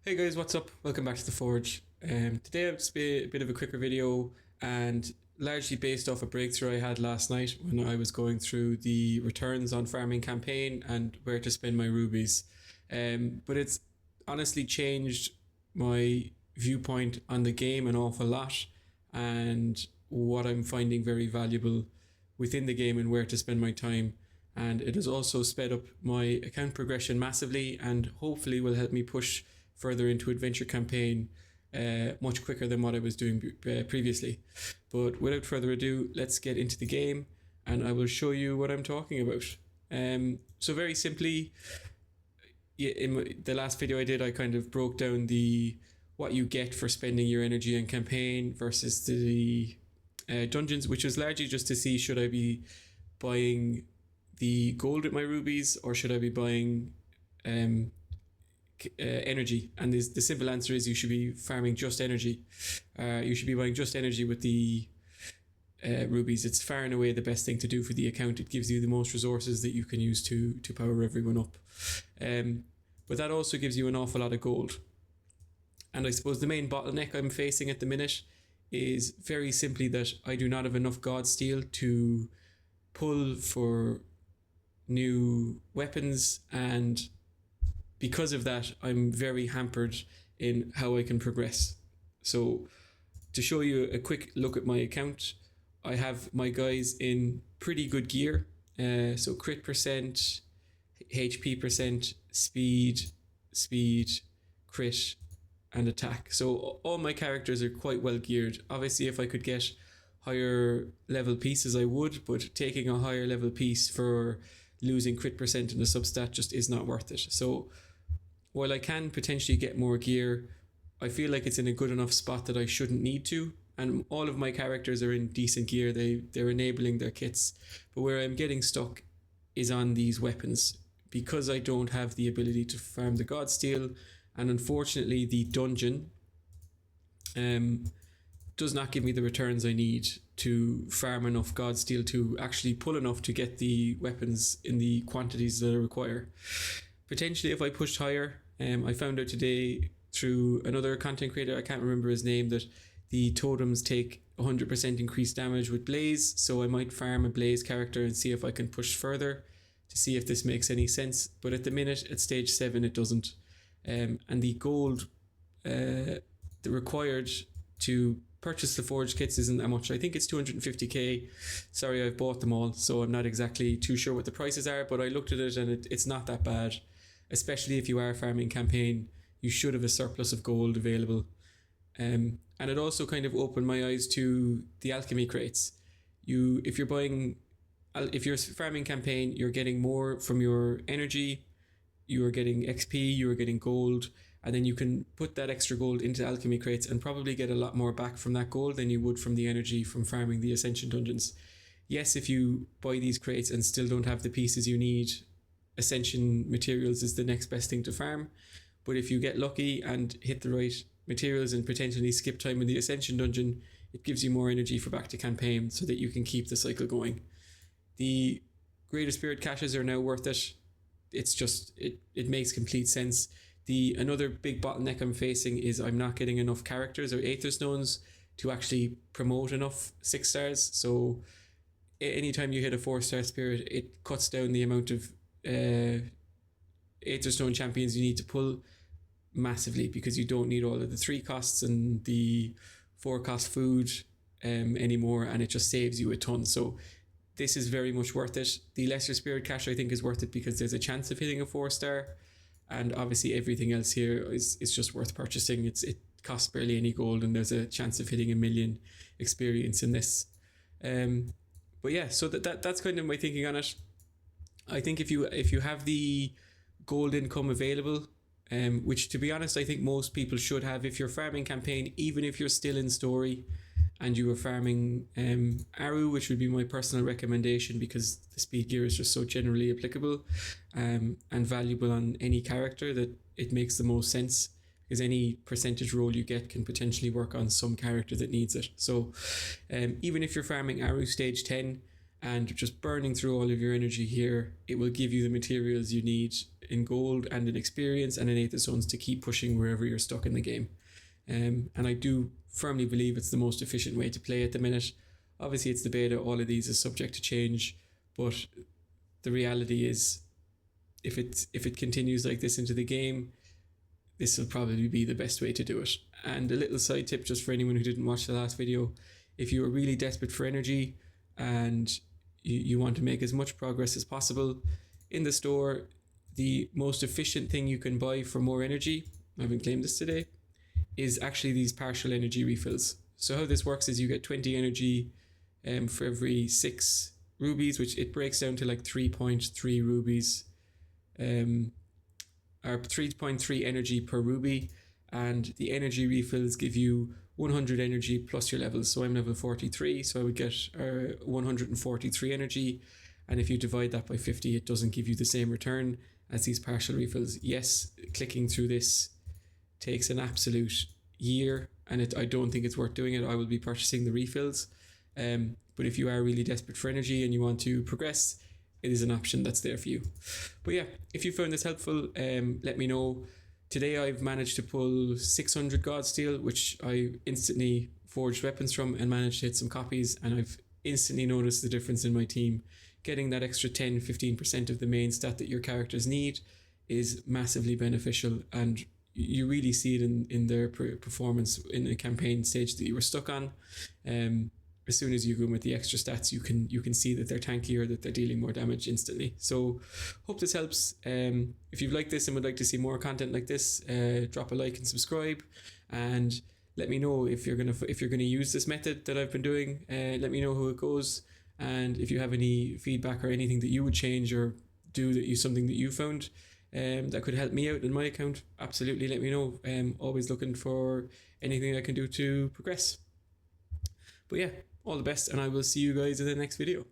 Hey guys, what's up? Welcome back to the Forge. Today I'll just be a bit of a quicker video and largely based off a breakthrough I had last night when I was going through the returns on farming campaign and where to spend my rubies. But it's honestly changed my viewpoint on the game an awful lot and what I'm finding very valuable within the game and where to spend my time. And it has also sped up my account progression massively and hopefully will help me push further into adventure campaign much quicker than what I was doing previously. But without further ado, let's get into the game and I will show you what I'm talking about. So very simply, in the last video I did, I kind of broke down the what you get for spending your energy in campaign versus the dungeons, which was largely just to see should I be buying the gold with my rubies or should I be buying energy. And the simple answer is you should be farming just energy. You should be buying just energy with the rubies. It's far and away the best thing to do for the account. It gives you the most resources that you can use to power everyone up. But that also gives you an awful lot of gold. And I suppose the main bottleneck I'm facing at the minute is very simply that I do not have enough god steel to pull for new weapons, and because of that I'm very hampered in how I can progress. So to show you a quick look at my account, I have my guys in pretty good gear. So crit percent, HP percent, speed, crit and attack. So all my characters are quite well geared. Obviously if I could get higher level pieces I would, but taking a higher level piece for losing crit percent in the substat just is not worth it. So while I can potentially get more gear, I feel like it's in a good enough spot that I shouldn't need to. And all of my characters are in decent gear. They're enabling their kits. But where I'm getting stuck is on these weapons because I don't have the ability to farm the god steel. And unfortunately the dungeon does not give me the returns I need to farm enough god steel to actually pull enough to get the weapons in the quantities that I require. Potentially if I pushed higher, I found out today through another content creator, I can't remember his name, that the totems take 100% increased damage with blaze, so I might farm a blaze character and see if I can push further to see if this makes any sense. But at the minute at stage 7 it doesn't. And the gold the required to purchase the forge kits isn't that much. I think it's 250k. Sorry, I've bought them all, so I'm not exactly too sure what the prices are, but I looked at it and it's not that bad. Especially if you are farming campaign, you should have a surplus of gold available. And it also kind of opened my eyes to the alchemy crates. If you're farming campaign, you're getting more from your energy, you are getting XP, you are getting gold, and then you can put that extra gold into alchemy crates and probably get a lot more back from that gold than you would from the energy from farming the ascension dungeons. Yes, if you buy these crates and still don't have the pieces you need, ascension materials is the next best thing to farm. But if you get lucky and hit the right materials and potentially skip time in the ascension dungeon, it gives you more energy for back to campaign so that you can keep the cycle going. The greater spirit caches are now worth it. It's just it makes complete sense. Another big bottleneck I'm facing is I'm not getting enough characters or aether stones to actually promote enough 6 stars. So anytime you hit a 4-star spirit, it cuts down the amount of aether stone champions you need to pull massively, because you don't need all of the 3 costs and the 4 cost food anymore, and it just saves you a ton. So this is very much worth it. The lesser spirit cache I think is worth it because there's a chance of hitting a 4-star, and obviously everything else here is just worth purchasing. It costs barely any gold and there's a chance of hitting 1 million experience in this. But yeah, so that's kind of my thinking on it. I think if you have the gold income available, which to be honest I think most people should have if you're farming campaign, even if you're still in story and you are farming Aru, which would be my personal recommendation because the speed gear is just so generally applicable and valuable on any character that it makes the most sense, because any percentage roll you get can potentially work on some character that needs it. So even if you're farming Aru stage 10 and just burning through all of your energy here, it will give you the materials you need in gold and in experience and in Aether Zones to keep pushing wherever you're stuck in the game. And I do firmly believe it's the most efficient way to play at the minute. Obviously it's the beta, all of these is subject to change, but the reality is if it continues like this into the game, this will probably be the best way to do it. And a little side tip just for anyone who didn't watch the last video, if you are really desperate for energy and you want to make as much progress as possible in the store, the most efficient thing you can buy for more energy, I haven't claimed this today, is actually these partial energy refills. So how this works is you get 20 energy for every 6 rubies, which it breaks down to like 3.3 rubies, or 3.3 energy per ruby, and the energy refills give you 100 energy plus your levels. So I'm level 43, so I would get 143 energy, and if you divide that by 50, it doesn't give you the same return as these partial refills. Yes, clicking through this takes an absolute year, and I don't think it's worth doing it. I will be purchasing the refills, but if you are really desperate for energy and you want to progress, it is an option that's there for you. But yeah, if you found this helpful, let me know. Today I've managed to pull 600 God Steel, which I instantly forged weapons from and managed to hit some copies, and I've instantly noticed the difference in my team. Getting that extra 10-15% of the main stat that your characters need is massively beneficial, and you really see it in their performance in a campaign stage that you were stuck on. As soon as you go in with the extra stats, you can see that they're tankier, that they're dealing more damage instantly. So hope this helps. If you've liked this and would like to see more content like this, drop a like and subscribe, and let me know if you're gonna use this method that I've been doing. Let me know how it goes, and if you have any feedback or anything that you would change or do something that you found that could help me out in my account, absolutely let me know. Always looking for anything I can do to progress. But yeah, all the best, and I will see you guys in the next video.